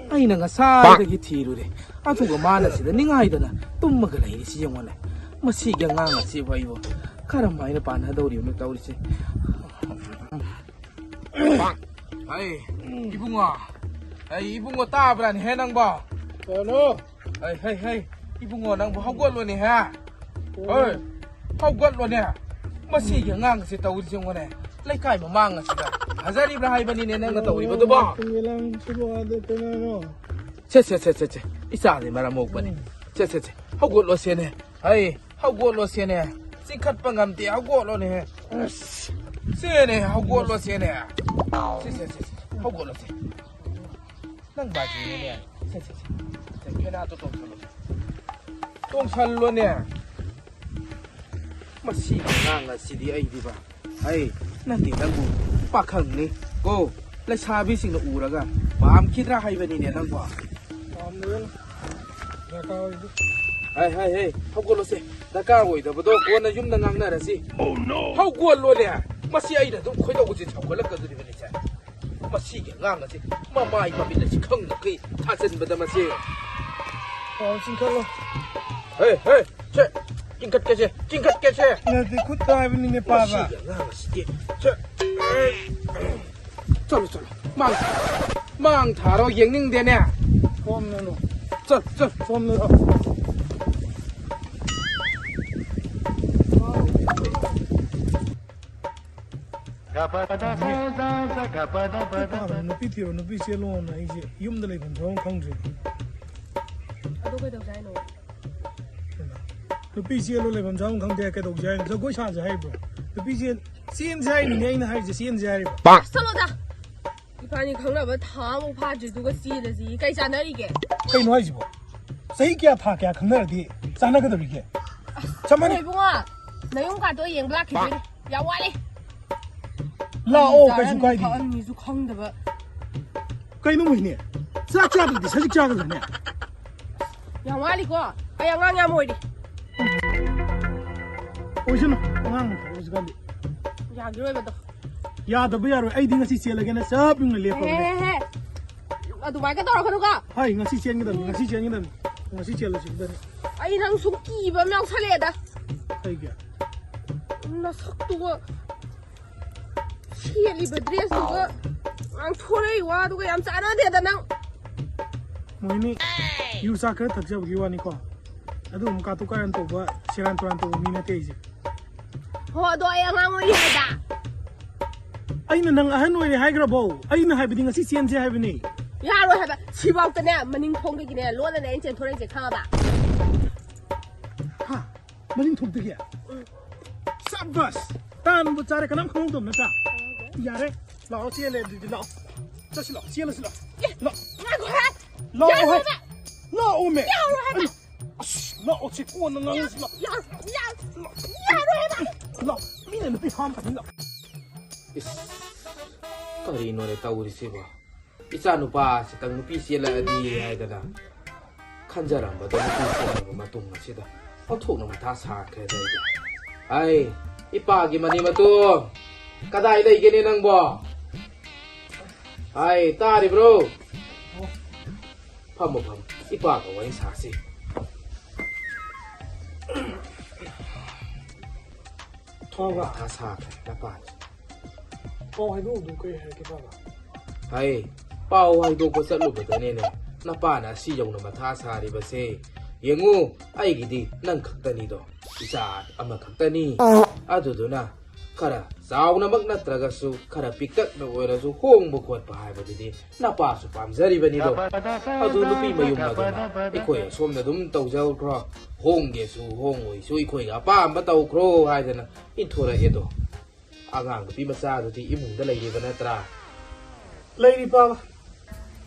ไอ้นั่งก็ซาตะกี้ทีรู้ดิอาทุกมาน่ะสินี่ง่ายดนะตุ้มมากเลยนี่สิยังวันเลยมาสิยังง่ายสิไว้บ่ข้าทำไมนะปานหาดาวดิวนึกดาวดิสิไอ้อีบุงอ่ะไอ้อีบุงอ่ะตาปรานี่ให้นั่งบ่เออเนาะเฮ้ยอีบุงอ่ะนั่งบ่เฮากดเลยนี่ฮะเฮ้ยเฮากดเลยเนี่ยมาสิยังง่ายสิดาวดิสิยังวันเลยไล่ไก่มามั่งอ่ะสิฮะซาริบราไฮบันนี่เนี่ยนั่งก็ดาวดิบ่ตัวบ่เช่อีสานนี่มาละโมกบันนี่เช่เฮากดเลยเสียเนี่ยเฮ้ยเฮากดเลยเสียเนี่ยสิขัดปังกำตีเฮากดเลยเนี่ยเสียเนี่ยเฮากดเลยเสียเนี่ยเช่เฮากดเลยเสียนั่งบาจีเนี่ยเช่แค่หน้าตัวต้องชันเลยเนี่ยมาสีนั่งละสีดีไอ้ดีป่ะไอ้นั่นตินั่งกูปากขังนี่กูและชาบิสิงห์อูแล้วกันบามคิดว่าให้เป็นนี่เนี่ยนั่งกว่าบามเนื้อแล้วก็เฮ้ยเขากลัวสิแล้วก็โวยแต่พอตัวกวนนะยุ่มนั่งนั่งน่ะสิเขากลัวเลยเนี่ยมาสีไอ้เนี่ยต้องคุย到我这场过来个子里面去มาสีแกง่างนะสิมาไม่มาเป็นอะไรขังนะคือท่าเส้นแบบนั้นมาสิอ๋อจริงกันเหรอเฮ้ยเช่จริงกัดแกเช่เนี่ยที่คุดตายเป็นนี่ป้าบ้ามาสีแกง่างนะสิเช่จอดมังถาเราอย่างนึงเดียวเนี่ยพร้อมนะลูกจอดพร้อมนะนุปีที่เรานุปีเสียลงนะไอ้เจ้ายุ่มอะไรผมร้องข้างสิดูไปตกใจหนูนุปีเสียลงเลยผมร้องข้างเดียวก็ตกใจจะกูชาจะให้บ่นุปีเสียเสียนใจนี่ไงนะให้จะเสียนใจบ่สโลจ้ะ一般你看那不他不怕就这个死的是该站那里个可以nói gìบ่谁给他给看那里站那个里个什么你不啊那用干多赢不拉去的要我哩老哦该是该的你是空的不该弄回呢这家的才是家的人呢要我哩个哎呀俺摸的为什么俺我是干的呀给我不到याद अब यार आई दिन चेल लगे ना सब yung ले pa hey adu bai ka tor khanu ka hai ngasi chen ngasi chel si da ai nang sung ki ba myang sale da ai ga na sak tu ga cheli ba dress tu ga ang thore wa tu ga yam cha na de da nang moi ni yu sa ka thak jab gi wa ni ko adu um ka tu ka ran to ba siran turan to mi na te ji ho do ai ngang oi da ai na nang ahan oi hai gra bo ai na hai bi ngasi chen je hai bi ni ya ro hai ba chi bao ta ne maning thong ge ne lo na ne chen thore je kha ba ha maning thong de ge sabas tan bu chare kanam khong dum na ta ya re lao che le di lao cha si lao che le si lao lao na ko ha lao hai lao me ya ro hai ba lao che ko na ngang si lao ya ro hai ba lao mi ne bi ham pa ni lao Karino le tauri seba isa no pa sa tang nupi sila adi ai da khanjaram ba da nupi sila ma tung na sida au thok na ma tha sa khe dai da ai ipa gi mani ma tu kadai dai ge ni nang bo ai ta ri bro pham ipa ko wai sa si thoga tha sa khe da pa ป้าให้ดูดูก็ยังไงกันบ้างไอ้เป้าให้ดูก็สรุปแบบนี้เนี่ยน้าป้าน่ะสิยงน่ะมาท้าทายแบบเซ่ยังงูไอ้กี่ดีนั่งขัดตานี่ดอกอีสานอามาขัดตานี่ดูนะข้าราสาวน่ะมักนัดตระกัสูข้าราปิกตักน่ะโอ้ยนะสูห้องบุกวดไปแบบนี้น้าป้าสุภาพจรีแบบนี้ดอกดูลูกพี่มายุ่งมาดูนะไอ้ข่อยส้มน่ะดุมเต้าเจ้าครอห้องเกสูห้องโอ้ยสู้ไอ้ข่อยกับป้ามาเต้าครอให้เถอะนะอินโทรเอโดagang tapi masa tu ti imung dah lagi benar tra lagi pa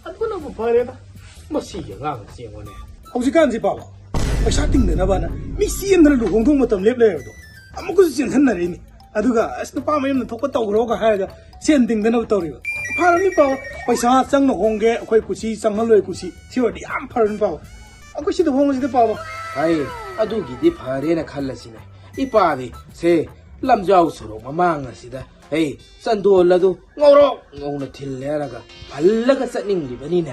aku nak buat apa ni masih yang agang siang mana aku sekarang si pa pasal tinggal na ba na misi yang dah luhung thong matam lep lep tu amu aku siang kan nari ni aduga asal pa macam nak thok tahu roga hai dah siang tinggal na tahu riba pa ni pa pasal sang nak hong ke aku kusi sang haloi kusi siapa di am pa ni pa aku sih tu hong sih tu pa hai adu gidi pa ni nak khal sih 이빠디 세 람자우 서로 마망아시다 에이 산도올라도 ngꯧ로 ngꯧ나 틸레라가 발라가 ጸ닝리버니네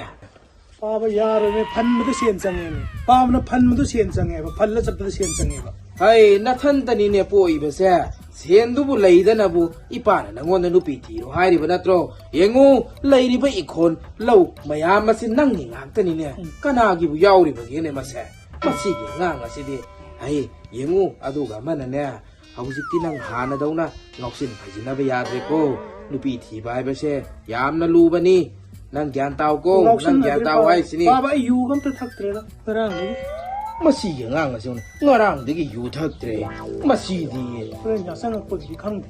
पापा यार मैं fun में तो सेन संगे में पाप ना fun में तो सेन संगे बा फल ला चप्पल सेन संगे बा हाय नथंतनीने पोइबसे सेंदुबु लैदनबु इपाना नंगोन नुपी थिरो हाइरिबा नत्रो येंगु लैरिबा इखोन लौ मयाम मसि नंगि ngakतनीने कनागिबु याउरिबगेने मसे मसिगे ngang asidi हाय येंगु अदुगा मनने हौजिक्ति नंग हानदौना ngoksin phajinaba yadreko nupi thiba haibase yamna lubani nang gyan taw ko nang gyan taw hai sini पापा यू गम तो थक तेरा तेरा नहीं masiga ngang asion ngarang digi yu thaktre masidi तेरे जासन को भी खंग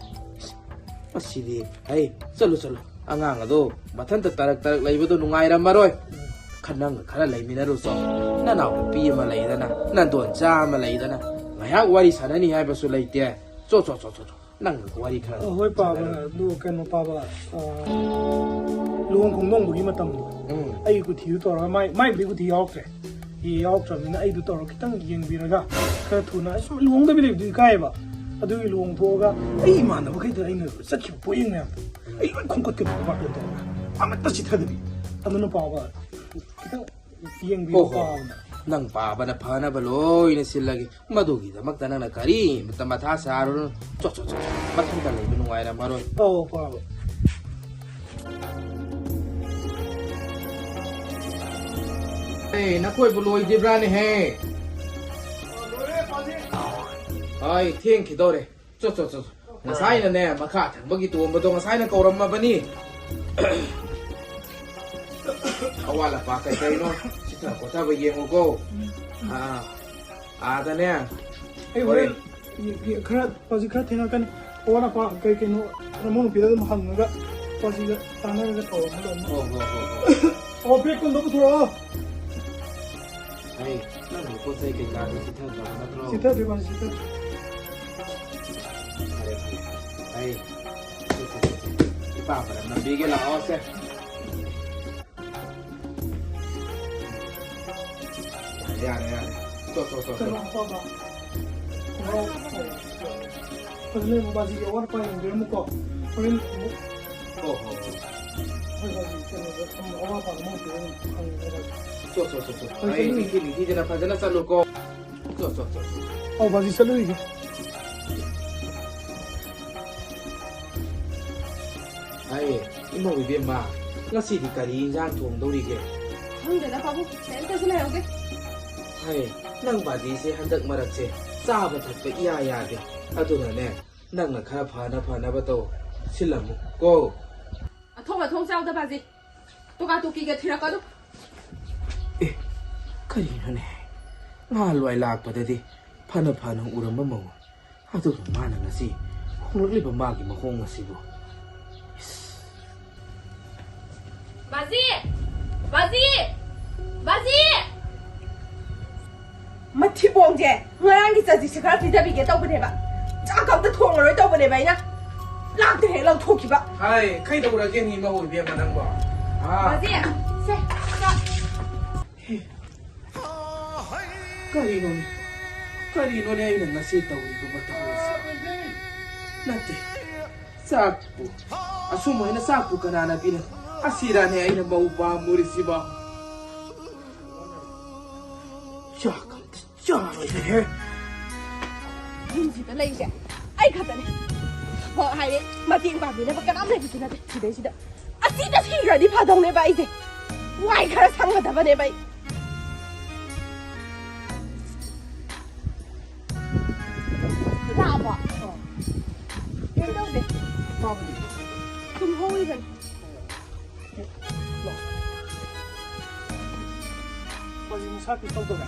masidi hai chalo chalo angang ado mathan ta tarak tarak laibodo nungai ramaroi khanang khara laiminaro so nanaw pi ma laidana nan don cha ma laidana ngaya wari sanani hai basu laite cho cho cho cho nang wari khara होय पापा दो कनो पापा लुंग खुंग नोंग बुगी मतम आई को थिउ तोरा माई बुगी को थिउ out 이 아웃점이나 아이도 떨어 기땅 이행비라가 그 투나 루옹도 비리 가해봐 아두기 루옹 도가 이 만나 그래도 아이는 싹히 보이네 이 콩코트 바꿔도 아마 다시 타들이 아무는 봐봐 기땅 이행비 봐나 nang pabana phana baloi ne silagi madugi da makta nang kari matama tha saru cho cho cho mathang ta leibu nungai ra maroi 봐봐 Hey, nakoi buloi dibra ne he. Ai, thieng ki dore. Cho cho cho. Ngasai na ne makha thang bagi tuom badong ngasai na kauram ma bani. Awala pa kai kai no. Sita ko ta ba yeng ko. Da ne. ai ore khara paji khara thena kan ora pa kai kai no ramon pida dum hangaga paji ga tana ga to Oh. o pe kon do thora Hey, nang ko sai kai ka sita ba na tro. sita de ba sita Hey. Ipa para na bigel la ose. Ya. To. 봐봐 근데 뭐 바지 여러 번 이제 먹고 그래 Oh. Ay, hindi na pa dala sa loko. So. 어 바지 살로 이게 Ay, imo bibi ma. Ngasi di kari injang thong dori ge. 형제가 바보 센터스 나요게 Ay, nang baji se handak marak se. Sa ba that pa iya ya ge. Aduna ne, nang na kha phana ba to. Silamu ko. 아 통화 통사오다 바지 또가 도끼게 들어가도 Eh, kari na ne. Nga loy lak pa de phana uram ma mo. Adu ma na ngasi. Khong li ba ma gi ma khong ngasi bo. 바지 마티 봉제 뭐랑이 자지 시간 비자비게 떠보내봐 잠깐도 통으로 떠보내봐 이나 락도 해랑 토끼봐 Ay, kay daw ra gen ni ma bibi ma nang ba. 바지 세 Karino ne ay nang nasitaw ito matawis. Nate, sakpo. Asumo ay nasakpo ka na nabinan. Asira ne ay nang maupa mo rin si ba. Yakam ti jaro ite. 힘지다 레이제 아이 갔다네 뭐 하이 마팅 바비네 밖에 안 내고 지나대 지대시다 아 진짜 시간이 파동내 봐 이제 와이 가라 상가다 봐내 봐 나봐 이런데 좀 호이는 바지 사피 떠도가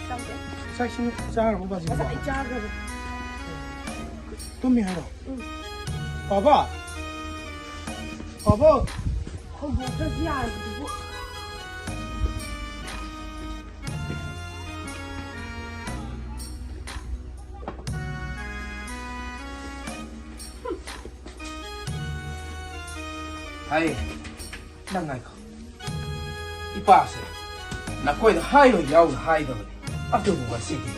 상대 사신 자고 바지 가서 이자가 또 미하러 봐봐 뭐 그지야 그거 Ay, nangay ko. Ipase. Nakoy na hayo yaw na hay daw ni. Ato mo kasi di.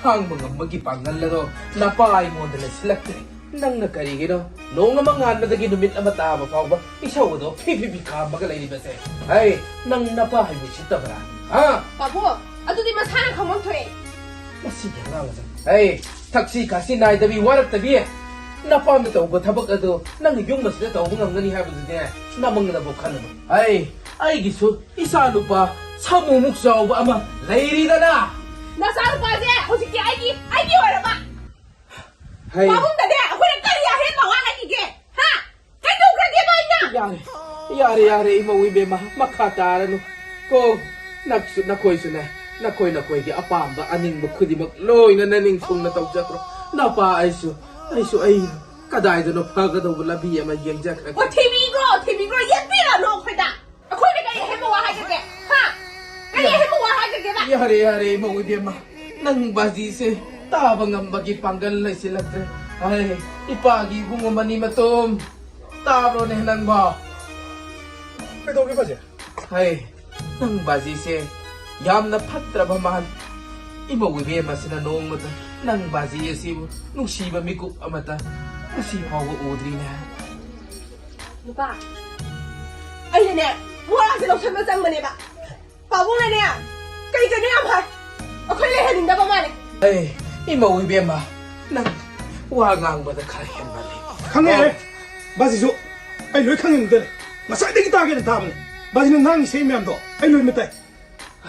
khang mangamagi pangalado napa aimon dala silaktre nang nakarigino nong mangan madagi numit amata ba pawba isaw do pipi ka magalay ni base ay nang napa ay musitabra ha 바보 아두디 마 사람 가면 돼 masih jangan ay taksi kasi nai dabi warak tabi napa mi tawba thabak ado nang yung masida tawba ngani ha bude namang na bokhan ay gisu isa lupa 사무묵 사오바 아마 레이리다나 나 사는 빠지 호식이 아이기 와라 봐 하이 바본다네 호랑 까리야 해 나와 아이게 하 까도 그러게 뭐 있나 야래 이모 위베마 마카타라노 고 낙수 나코이스네 나코이게 아빠amba 아닝 뭐 크디 막 로이나 나닝 송나 tawjakro 나빠 아이수 아이 까다이도노 파가도 라비야 마 영작 뭐 TV고 예삐라 너 거기다 거기가 해먹어 하게 하 까리 해먹어 하게 봐 야래 이모 위베마 nang bazise tabang ang bagi panggal na sila tre ay ipagi kung umani matom tabro na hinang ba 그래도 왜 ay nang bazise yam na patra ba mahal imo wibe masina noong mata nang baziye sibo nung siba miku amata kasi hawa udri na 오빠 아이네 뭐라지 너 설명 짱만 해봐 바보네 까이까지 안파 걸려 해야 된다고 말해 ay imo wibe ma nang wangang bata karayan bali 강해 맞이죠 아이 왜 강했는데 마사대기 따게는 다음에 맞이는 낭이 세미함도 아이 왜 metay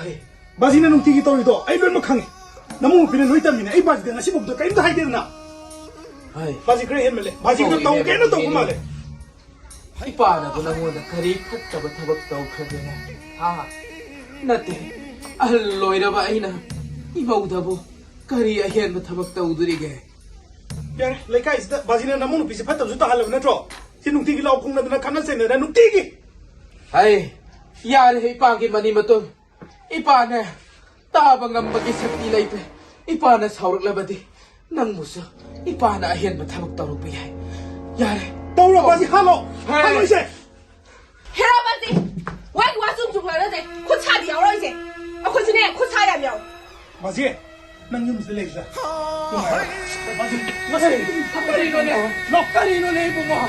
ay 맞이는 웅티기 떠리도 아이 왜 강해 나무 비는 왜 때문에 아이 맞이 되나 시범도 까임도 하이 되나 ay 맞이 그래 했mel래 맞이는 또 깨는 또 그만해 ipana ko lang muna kari pataba tabak daw ka din ha nati alloy na ba ay na ibaw dabo kari ayan matabak daw durige 야 레카 있다 맞이는 나무는 비시 팠다 주다 하려고 내줘 진웅 티기 라고 공나도 나 가난 세네 나 눅티기 ay yari ipagi mani maton ipana tabang ang mag-isakti laype ipana saurak labadi nang musa ipana ayan matabak daw rupiyay yari 떠오라 맞이 하노 하노 이제 헤라바지 와이 와좀 중하는데 코차디 여러 이제 코치네 코차야며 맞이 난 юм스 레이자 맞이 kapari no ne 럭다리 너네 이봉아